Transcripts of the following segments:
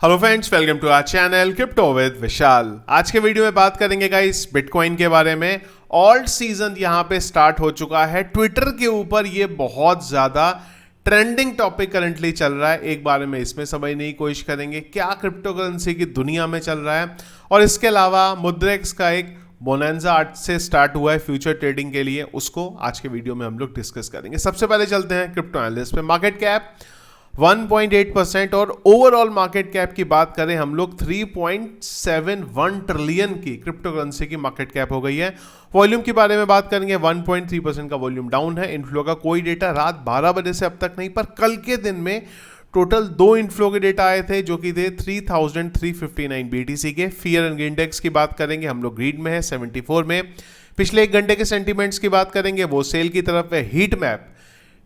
Hello friends, welcome to our channel crypto with Vishal. आज के video में बात करेंगे गाइस बिटकॉइन के बारे में। ऑल्ट सीजन यहाँ पे स्टार्ट हो चुका है। ट्विटर के ऊपर ये बहुत ज़्यादा ट्रेंडिंग टॉपिक करंटली चल रहा है। एक बारे में इसमें समझने की कोशिश करेंगे क्या क्रिप्टो करेंसी की दुनिया में चल रहा है, और इसके अलावा मुद्रेक्स का एक बोनांजा आज से स्टार्ट हुआ है फ्यूचर ट्रेडिंग के लिए, उसको आज के वीडियो में हम लोग डिस्कस करेंगे। सबसे पहले चलते हैं क्रिप्टो एनालिस्ट पे। मार्केट कैप 1.8% और ओवरऑल मार्केट कैप की बात करें हम लोग 3.71 ट्रिलियन की क्रिप्टो करेंसी की मार्केट कैप हो गई है। वॉल्यूम के बारे में बात करेंगे 1.3% का वॉल्यूम डाउन है। इनफ्लो का कोई डेटा रात 12 बजे से अब तक नहीं, पर कल के दिन में टोटल 2 इनफ्लो के डेटा आए थे जो कि थे 3359 BTC के। फियर एंड इंडेक्स की बात करेंगे हम लोग ग्रीड में है 74 में। पिछले एक घंटे के सेंटीमेंट्स की बात करेंगे वो सेल की तरफ है। हीट मैप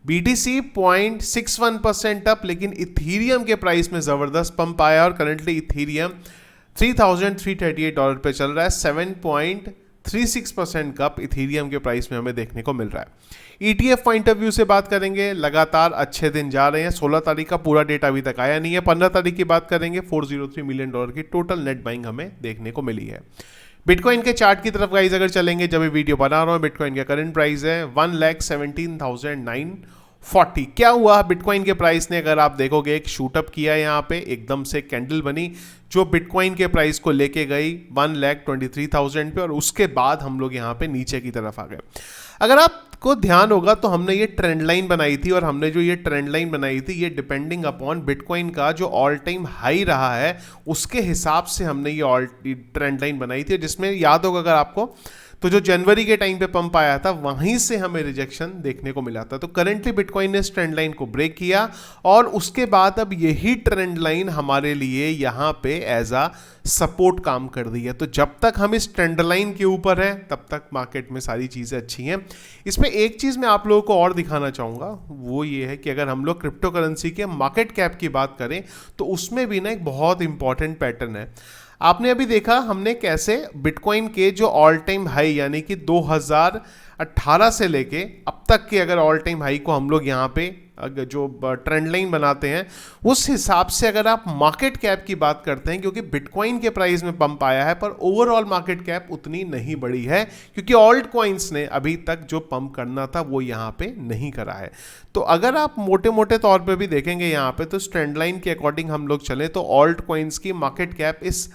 BTC 0.61% अप, लेकिन इथीरियम के प्राइस में जबरदस्त पंप आया और करंटली इथीरियम $3,338 पे चल रहा है। 7.36% का अप इथीरियम के प्राइस में हमें देखने को मिल रहा है। ETF पॉइंट ऑफ व्यू से बात करेंगे, लगातार अच्छे दिन जा रहे हैं। 16 तारीख का पूरा डेटा अभी तक आया नहीं है। 15 तारीख की बात करेंगे $403 मिलियन की टोटल नेट बाइंग हमें देखने को मिली है। बिटकॉइन के चार्ट की तरफ गाइस अगर चलेंगे, जब ये वीडियो बना रहा हूँ, बिटकॉइन का करंट प्राइस है 1,17,940। क्या हुआ बिटकॉइन के प्राइस ने, अगर आप देखोगे एक शूटअप किया यहाँ पे, एकदम से कैंडल बनी जो बिटकॉइन के प्राइस को लेके गई 1,23,000 पे, और उसके बाद हम लोग यहाँ पे नीचे की तरफ आ गए। अगर आपको ध्यान होगा तो हमने ये ट्रेंड लाइन बनाई थी, और हमने जो ये ट्रेंड लाइन बनाई थी ये डिपेंडिंग अपॉन बिटकॉइन का जो ऑल टाइम हाई रहा है उसके हिसाब से हमने ये ट्रेंड लाइन बनाई थी, जिसमें याद होगा अगर आपको तो जो जनवरी के टाइम पे पंप आया था वहीं से हमें रिजेक्शन देखने को मिला था। तो करंटली बिटकॉइन ने इस ट्रेंड लाइन को ब्रेक किया और उसके बाद अब यही ट्रेंड लाइन हमारे लिए यहाँ पे एज अ सपोर्ट काम कर रही है। तो जब तक हम इस ट्रेंड लाइन के ऊपर हैं तब तक मार्केट में सारी चीज़ें अच्छी हैं। इसमें एक चीज़ मैं आप लोगों को और दिखाना चाहूँगा, वो ये है कि अगर हम लोग क्रिप्टो करेंसी के मार्केट कैप की बात करें तो उसमें भी ना एक बहुत इंपॉर्टेंट पैटर्न है। आपने अभी देखा हमने कैसे बिटकॉइन के जो ऑल टाइम हाई यानी कि 2018 से लेके अब तक के अगर ऑल टाइम हाई को हम लोग यहाँ पे जो ट्रेंड लाइन बनाते हैं उस हिसाब से अगर आप मार्केट कैप की बात करते हैं, क्योंकि बिटकॉइन के प्राइस में पंप आया है पर ओवरऑल मार्केट कैप उतनी नहीं बढ़ी है, क्योंकि ऑल्ट कॉइन्स ने अभी तक जो पंप करना था वो यहाँ पे नहीं करा है। तो अगर आप मोटे मोटे तौर पे भी देखेंगे यहाँ पे, तो ट्रेंड लाइन के अकॉर्डिंग हम लोग चले तो ऑल्ट कॉइन्स की मार्केट कैप इस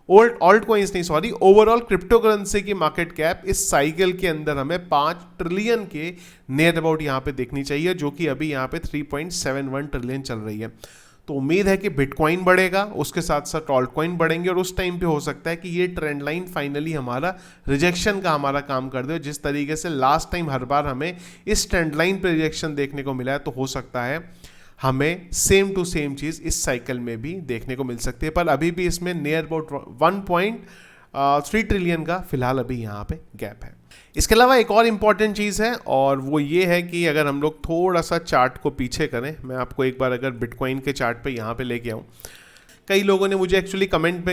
ऑल्ट कॉइन्स नहीं सॉरी ओवरऑल क्रिप्टो करेंसी की मार्केट कैप इस साइकिल के अंदर हमें 5 ट्रिलियन के नियर अबाउट यहाँ पे देखनी चाहिए, जो कि अभी यहाँ पे 3.71 ट्रिलियन चल रही है। तो उम्मीद है कि बिटकॉइन बढ़ेगा, उसके साथ साथ ऑल्ट कॉइन बढ़ेंगे, और उस टाइम पे हो सकता है कि ये ट्रेंड लाइन फाइनली हमारा रिजेक्शन का हमारा काम कर दे। जिस तरीके से लास्ट टाइम हर बार हमें इस ट्रेंड लाइन पर रिजेक्शन देखने को मिला है, तो हो सकता है हमें सेम टू सेम चीज़ इस साइकिल में भी देखने को मिल सकती है। पर अभी भी इसमें नियर अबाउट 1.3 ट्रिलियन का फिलहाल अभी यहाँ पे गैप है। इसके अलावा एक और इम्पॉर्टेंट चीज़ है, और वो ये है कि अगर हम लोग थोड़ा सा चार्ट को पीछे करें, मैं आपको एक बार अगर बिटकॉइन के चार्ट पे यहाँ पे लेके आऊँ। कई लोगों ने मुझे एक्चुअली कमेंट पे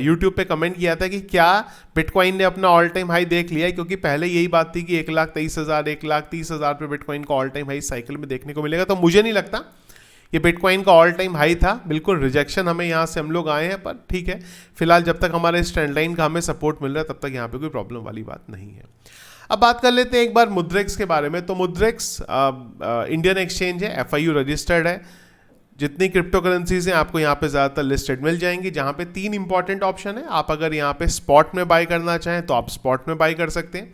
यूट्यूब पे कमेंट किया था कि क्या बिटकॉइन ने अपना ऑल टाइम हाई देख लिया है, क्योंकि पहले यही बात थी कि 1,23,000 1,30,000 पे बिटकॉइन का ऑल टाइम हाई साइकिल में देखने को मिलेगा। तो मुझे नहीं लगता ये बिटकॉइन का ऑल टाइम हाई था, बिल्कुल रिजेक्शन हमें यहाँ से हम लोग आए हैं, पर ठीक है फिलहाल जब तक हमारे इस ट्रेंड लाइन का हमें सपोर्ट मिल रहा है तब तक यहाँ पे कोई प्रॉब्लम वाली बात नहीं है। अब बात कर लेते हैं एक बार मुद्रेक्स के बारे में। तो मुद्रेक्स इंडियन एक्सचेंज है, FIU रजिस्टर्ड है। जितनी क्रिप्टो करेंसीज हैं आपको यहाँ पे ज़्यादातर लिस्टेड मिल जाएंगी, जहाँ पे 3 इंपॉर्टेंट ऑप्शन है। आप अगर यहाँ पे स्पॉट में बाय करना चाहें तो आप स्पॉट में बाय कर सकते हैं।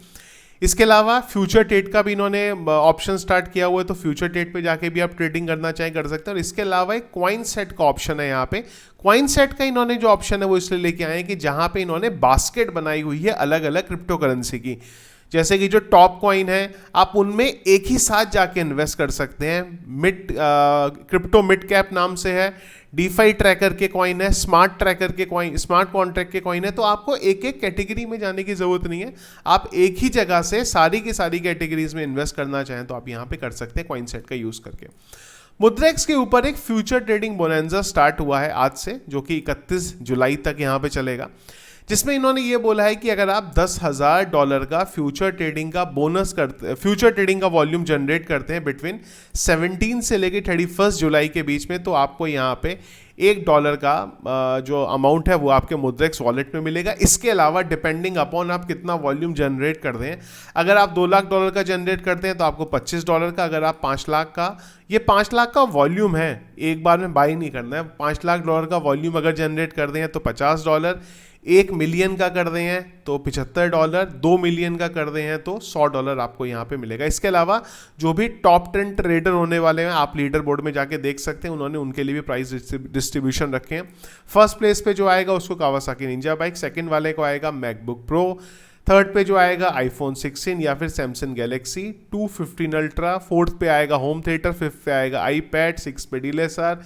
इसके अलावा फ्यूचर ट्रेड का भी इन्होंने ऑप्शन स्टार्ट किया हुआ है, तो फ्यूचर ट्रेड पे जाके भी आप ट्रेडिंग करना चाहें कर सकते हैं। और इसके अलावा एक कॉइन सेट का ऑप्शन है यहाँ पे। कॉइन सेट का इन्होंने जो ऑप्शन है वो इसलिए लेके आए हैं कि जहाँ पे इन्होंने बास्केट बनाई हुई है अलग अलग क्रिप्टो करेंसी की, जैसे कि जो टॉप कॉइन है आप उनमें एक ही साथ जाके इन्वेस्ट कर सकते हैं। क्रिप्टो मिड कैप नाम से है, डीफाई ट्रैकर के कॉइन है, स्मार्ट ट्रैकर के कॉइन, स्मार्ट कॉन्ट्रैक्ट के कॉइन है। तो आपको एक एक कैटेगरी में जाने की जरूरत नहीं है, आप एक ही जगह से सारी की सारी कैटेगरीज में इन्वेस्ट करना चाहें तो आप यहाँ पे कर सकते हैं कॉइन सेट का यूज करके। मुद्रेक्स के ऊपर एक फ्यूचर ट्रेडिंग बोनांजा स्टार्ट हुआ है आज से, जो कि 31 जुलाई तक यहाँ पे चलेगा, जिसमें इन्होंने ये बोला है कि अगर आप $10,000 का फ्यूचर ट्रेडिंग का बोनस करते, फ्यूचर ट्रेडिंग का वॉल्यूम जनरेट करते हैं बिटवीन 17 से लेके 31 जुलाई के बीच में, तो आपको यहाँ पे $1 का जो अमाउंट है वो आपके मुद्रेक्स वॉलेट में मिलेगा। इसके अलावा डिपेंडिंग अपॉन आप कितना वॉल्यूम जनरेट कर दें, अगर आप $2 लाख का जनरेट करते हैं तो आपको $25 का, अगर आप 5 लाख का, ये 5 लाख का वॉल्यूम है, एक बार में बाई नहीं करना है, $5 लाख का वॉल्यूम अगर जनरेट कर दें तो $50, 1 मिलियन का कर दें हैं तो $75, 2 मिलियन का कर दें हैं तो $100 आपको यहाँ पे मिलेगा। इसके अलावा जो भी टॉप 10 ट्रेडर होने वाले हैं, आप लीडर बोर्ड में जाके देख सकते हैं, उन्होंने उनके लिए भी प्राइस डिस्ट्रीब्यूशन रखे हैं। फर्स्ट प्लेस पे जो आएगा उसको कावासाकी निंजा बाइक, सेकंड वाले को आएगा मैकबुक प्रो, थर्ड पे जो आएगा आईफोन 16 या फिर सैमसंग गैलेक्सी 215 अल्ट्रा, फोर्थ पे आएगा होम थिएटर, फिफ्थ पे आएगा आईपैड, सिक्स पे DSLR,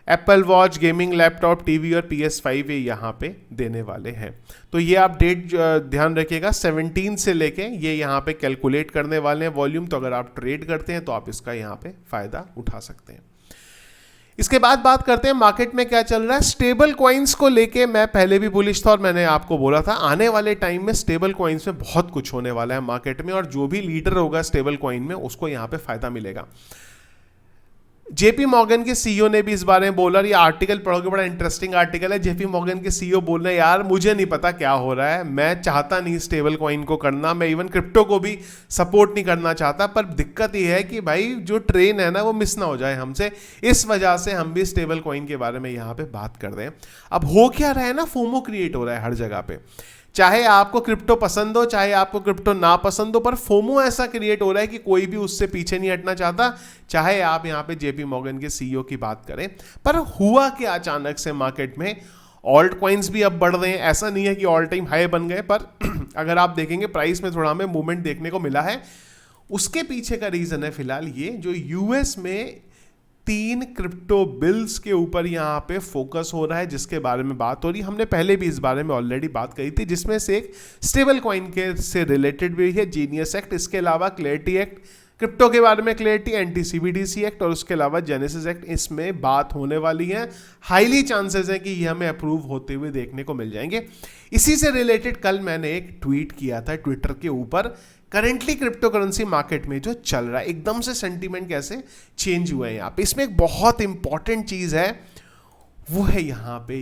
Apple watch, gaming laptop, TV और PS5 ये यहाँ पे देने वाले हैं। तो ये आप डेट ध्यान रखिएगा, 17 से लेके ये यहाँ पे कैलकुलेट करने वाले हैं वॉल्यूम, तो अगर आप ट्रेड करते हैं तो आप इसका यहाँ पे फायदा उठा सकते हैं। इसके बाद बात करते हैं मार्केट में क्या चल रहा है। स्टेबल कॉइन्स को लेके मैं पहले भी बुलिश था और मैंने आपको बोला था आने वाले टाइम में स्टेबल कॉइन्स में बहुत कुछ होने वाला है मार्केट में, और जो भी लीडर होगा स्टेबल कॉइन में उसको यहाँ पे फायदा मिलेगा। जेपी मॉर्गन के सीईओ ने भी इस बारे में बोला, ये आर्टिकल पढ़ोगे, बड़ा इंटरेस्टिंग आर्टिकल है। जेपी मॉर्गन के सीईओ बोल रहे हैं यार मुझे नहीं पता क्या हो रहा है, मैं चाहता नहीं स्टेबल कॉइन को करना, मैं इवन क्रिप्टो को भी सपोर्ट नहीं करना चाहता, पर दिक्कत ये है कि भाई जो ट्रेन है ना वो मिस ना हो जाए हमसे, इस वजह से हम भी स्टेबल कॉइन के बारे में यहाँ पे बात कर रहे हैं। अब हो क्या रहा है ना, फोमो क्रिएट हो रहा है हर जगह पे, चाहे आपको क्रिप्टो पसंद हो चाहे आपको क्रिप्टो ना पसंद हो, पर फोमो ऐसा क्रिएट हो रहा है कि कोई भी उससे पीछे नहीं हटना चाहता, चाहे आप यहाँ पे जेपी मॉर्गन के सीईओ की बात करें। पर हुआ कि अचानक से मार्केट में ऑल्ट कॉइन्स भी अब बढ़ रहे हैं, ऐसा नहीं है कि ऑल टाइम हाई बन गए, पर अगर आप देखेंगे प्राइस में थोड़ा हमें मूवमेंट देखने को मिला है। उसके पीछे का रीजन है फिलहाल ये, जो यूएस में 3 क्रिप्टो बिल्स के ऊपर यहाँ पे फोकस हो रहा है, जिसके बारे में बात हो रही है। हमने पहले भी इस बारे में ऑलरेडी बात करी थी, जिसमें से एक स्टेबल कॉइन के से रिलेटेड भी है, जीनियस एक्ट, इसके अलावा क्लैरिटी एक्ट, क्रिप्टो के बारे में क्लैरिटी, एंटी सीबीडीसी एक्ट, और उसके अलावा जेनेसिस एक्ट, इसमें बात होने वाली है। हाईली चांसेस है कि ये हमें अप्रूव होते हुए देखने को मिल जाएंगे। इसी से रिलेटेड कल मैंने एक ट्वीट किया था ट्विटर के ऊपर, करेंटली क्रिप्टो करेंसी मार्केट में जो चल रहा है, एकदम से सेंटीमेंट कैसे चेंज हुआ है यहाँ पे। इसमें एक बहुत इंपॉर्टेंट चीज है, वो है यहाँ पे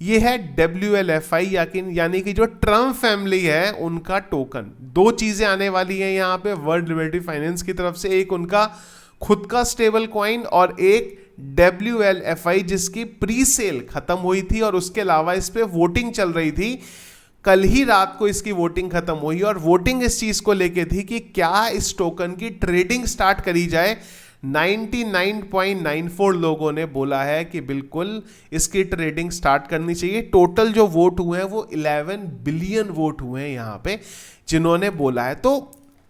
ये है WLFI, यानी कि जो ट्रम्प फैमिली है उनका टोकन। 2 चीजें आने वाली हैं यहाँ पे वर्ल्ड लिबर्टी फाइनेंस की तरफ से, एक उनका खुद का स्टेबल कॉइन और एक WLFI जिसकी प्री सेल खत्म हुई थी और उसके अलावा इस पे वोटिंग चल रही थी। कल ही रात को इसकी वोटिंग खत्म हुई और वोटिंग इस चीज को लेके थी कि क्या इस टोकन की ट्रेडिंग स्टार्ट करी जाए। 99.94 लोगों ने बोला है कि बिल्कुल इसकी ट्रेडिंग स्टार्ट करनी चाहिए। टोटल जो वोट हुए हैं वो 11 बिलियन वोट हुए हैं यहाँ पे जिन्होंने बोला है। तो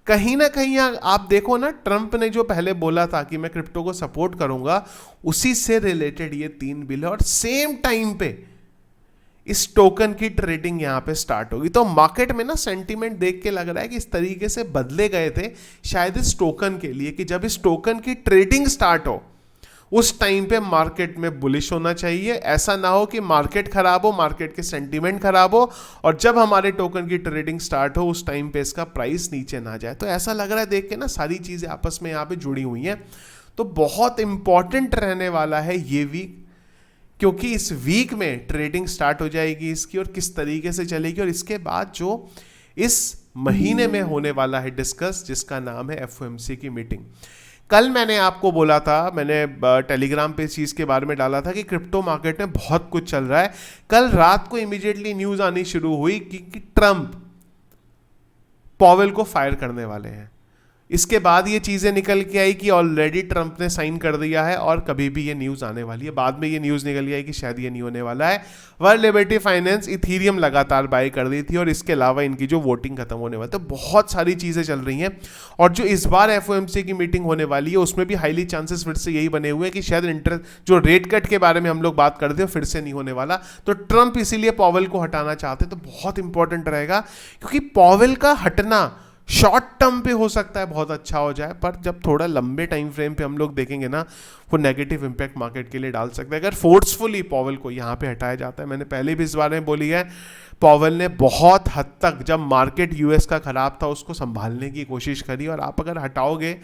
कहीं ना कहीं आप देखो ना, ट्रंप ने जो पहले बोला था कि मैं क्रिप्टो को सपोर्ट करूंगा, उसी से रिलेटेड ये 3 बिल है और सेम टाइम पे इस टोकन की ट्रेडिंग यहां पे स्टार्ट होगी। तो मार्केट में ना सेंटीमेंट देख के लग रहा है कि इस तरीके से बदले गए थे शायद इस टोकन के लिए, कि जब इस टोकन की ट्रेडिंग स्टार्ट हो उस टाइम पे मार्केट में बुलिश होना चाहिए। ऐसा ना हो कि मार्केट खराब हो, मार्केट के सेंटीमेंट खराब हो और जब हमारे टोकन की ट्रेडिंग स्टार्ट हो उस टाइम पे इसका प्राइस नीचे ना जाए। तो ऐसा लग रहा है देख के ना, सारी चीजें आपस में यहाँ पे जुड़ी हुई हैं। तो बहुत इंपॉर्टेंट रहने वाला है ये वीक, क्योंकि इस वीक में ट्रेडिंग स्टार्ट हो जाएगी इसकी और किस तरीके से चलेगी, और इसके बाद जो इस महीने में होने वाला है डिस्कस, जिसका नाम है FOMC की मीटिंग। कल मैंने आपको बोला था, मैंने टेलीग्राम पे इस चीज़ के बारे में डाला था कि क्रिप्टो मार्केट में बहुत कुछ चल रहा है। कल रात को इमीडिएटली न्यूज़ आनी शुरू हुई कि ट्रंप पॉवेल को फायर करने वाले हैं। इसके बाद ये चीज़ें निकल के आई कि ऑलरेडी ट्रंप ने साइन कर दिया है और कभी भी ये न्यूज़ आने वाली है। बाद में ये न्यूज़ निकल आई कि शायद ये नहीं होने वाला है। वर्ल्ड लिबर्टी फाइनेंस इथीरियम लगातार बाय कर दी थी और इसके अलावा इनकी जो वोटिंग खत्म होने वाली, तो बहुत सारी चीज़ें चल रही हैं। और जो इस बार FOMC की मीटिंग होने वाली है उसमें भी हाईली चांसेस फिर से यही बने हुए हैं कि शायद इंटरेस्ट जो रेट कट के बारे में हम लोग बात करते हैं फिर से नहीं होने वाला। तो ट्रंप इसीलिए पॉवेल को हटाना चाहते हैं। तो बहुत इंपॉर्टेंट रहेगा, क्योंकि पॉवेल का हटना शॉर्ट टर्म पे हो सकता है बहुत अच्छा हो जाए, पर जब थोड़ा लंबे टाइम फ्रेम पे हम लोग देखेंगे ना, वो नेगेटिव इंपैक्ट मार्केट के लिए डाल सकता है अगर फोर्सफुली पॉवेल को यहाँ पे हटाया जाता है। मैंने पहले भी इस बारे में बोली है, पॉवेल ने बहुत हद तक जब मार्केट US का खराब था उसको संभालने की कोशिश करी, और आप अगर हटाओगे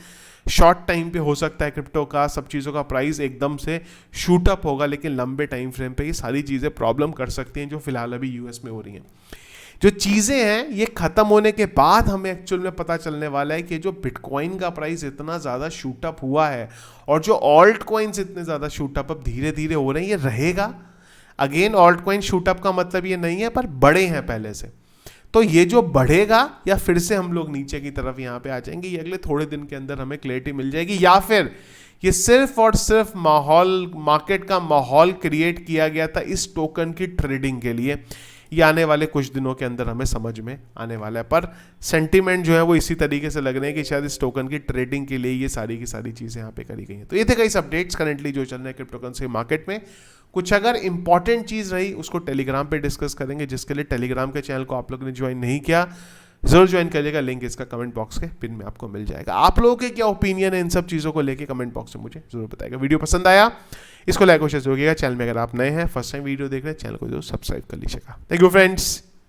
शॉर्ट टाइम पे हो सकता है क्रिप्टो का सब चीज़ों का प्राइस एकदम से शूट अप होगा, लेकिन लंबे टाइम फ्रेम पे ये सारी चीज़ें प्रॉब्लम कर सकती हैं जो फिलहाल अभी यूएस में हो रही हैं। जो चीज़ें हैं ये ख़त्म होने के बाद हमें एक्चुअल में पता चलने वाला है कि जो बिटकॉइन का प्राइस इतना ज़्यादा शूटअप हुआ है और जो ऑल्ट कॉइन्स इतने ज़्यादा शूटअप अब धीरे धीरे हो रहे हैं, ये रहेगा। अगेन ऑल्ट कॉइन शूटअप का मतलब ये नहीं है, पर बड़े हैं पहले से, तो ये जो बढ़ेगा या फिर से हम लोग नीचे की तरफ यहाँ पे आ जाएंगे, ये अगले थोड़े दिन के अंदर हमें क्लैरिटी मिल जाएगी, या फिर ये सिर्फ और सिर्फ माहौल, मार्केट का माहौल क्रिएट किया गया था इस टोकन की ट्रेडिंग के लिए। ये आने वाले कुछ दिनों के अंदर हमें समझ में आने वाला है, पर सेंटीमेंट जो है वो इसी तरीके से लग रहे हैं कि शायद इस टोकन की ट्रेडिंग के लिए ये सारी की सारी चीज़ें यहाँ पे करी गई हैं। तो ये थे कई अपडेट्स करंटली जो चल रहे हैं क्रिप्टोकरेंसी मार्केट में। कुछ अगर इंपॉर्टेंट चीज़ रही उसको टेलीग्राम पे डिस्कस करेंगे, जिसके लिए टेलीग्राम के चैनल को आप लोगों ने ज्वाइन नहीं किया जरूर ज्वाइन करिएगा, लिंक इसका कमेंट बॉक्स के पिन में आपको मिल जाएगा। आप लोगों के क्या ओपिनियन है इन सब चीज़ों को लेके कमेंट बॉक्स में मुझे जरूर बताएगा। वीडियो पसंद आया इसको लाइक और शेयर करिएगा। चैनल में अगर आप नए हैं, फर्स्ट टाइम वीडियो देख रहे हैं, चैनल को जरूर सब्सक्राइब कर लीजिएगा। Thank you friends.